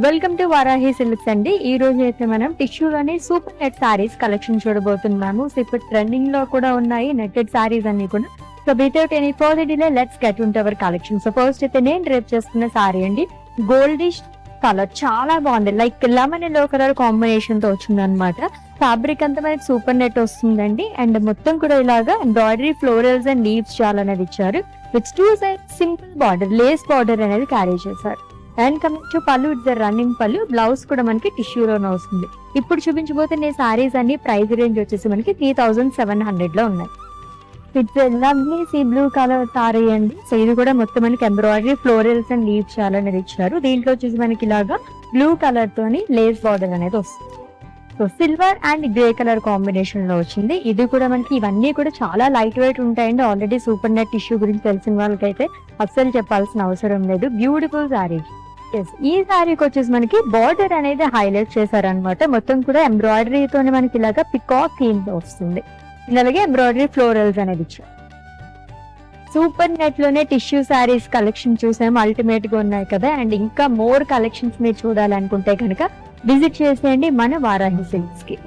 Welcome to Varahi silks అండి. ఈ రోజు అయితే మనం టిష్యూలోని సూపర్ నెట్ సారీస్ కలెక్షన్ చూడబోతున్నాము. సో ఇప్పుడు ట్రెండింగ్ లో కూడా ఉన్నాయి నెట్టెడ్ సారీస్ అన్ని కూడా. So without any further delay let's get into hour collection. So first అయితే నేను డ్రేప్ చేస్తున్న సారీ అండి, గోల్డిష్ కలర్ చాలా బాగుంది. Like lemon yellow colour combination తో వచ్చింది అనమాట. ఫ్యాబ్రిక్ అంతా మనకి సూపర్ నెట్ వస్తుందండి. అండ్ మొత్తం కూడా ఇలాగా ఎంబ్రాయిడరీ ఫ్లోరల్స్ అండ్ లీవ్స్ చాలా అనేది ఇచ్చారు. With two side simple border, lace border అనేది క్యారీ చేశారు. అండ్ కమింగ్ టు పళ్ళు, ఇట్స్ రన్నింగ్ పళ్ళు. బ్లౌజ్ కూడా మనకి టిష్యూలోనే వస్తుంది. ఇప్పుడు చూపించబోతున్న సారీస్ అన్ని ప్రైస్ రేంజ్ వచ్చేసి మనకి 3700 లో ఉన్నాయి. It's lovely sea blue colour sorry అండి. సో ఇది కూడా మొత్తం మనకి ఎంబ్రాయిడరీ ఫ్లోరల్స్ అండ్ లీవ్స్ చాలా అనేది ఇచ్చారు. దీంట్లో వచ్చేసి మనకి ఇలాగా బ్లూ కలర్ తోని లేస్ బార్డర్ అనేది వస్తుంది. So silver and grey colour combination లో వచ్చింది. ఇది కూడా మనకి ఇవన్నీ కూడా చాలా లైట్ వెయిట్ ఉంటాయండి. ఆల్రెడీ సూపర్ నెట్ టిష్యూ గురించి తెలిసిన వాళ్ళకైతే అస్సలు చెప్పాల్సిన అవసరం లేదు. Beautiful sorry. ఈ సారీకి వచ్చేసి మనకి బార్డర్ అనేది హైలైట్ చేశారనమాట. మొత్తం కూడా ఎంబ్రాయిడరీతో మనకి ఇలాగా పికాక్ థీమ్ తో వస్తుంది. అలాగే ఎంబ్రాయిడరీ ఫ్లోరల్స్ అనేది ఇచ్చారు. సూపర్ నెట్ లోనే టిష్యూ సారీస్ కలెక్షన్ చూసాము, అల్టిమేట్ గా ఉన్నాయి కదా. అండ్ ఇంకా మోర్ కలెక్షన్స్ మీరు చూడాలనుకుంటే కనుక విజిట్ చేసేయండి మన వారాహి సిల్క్స్ కి.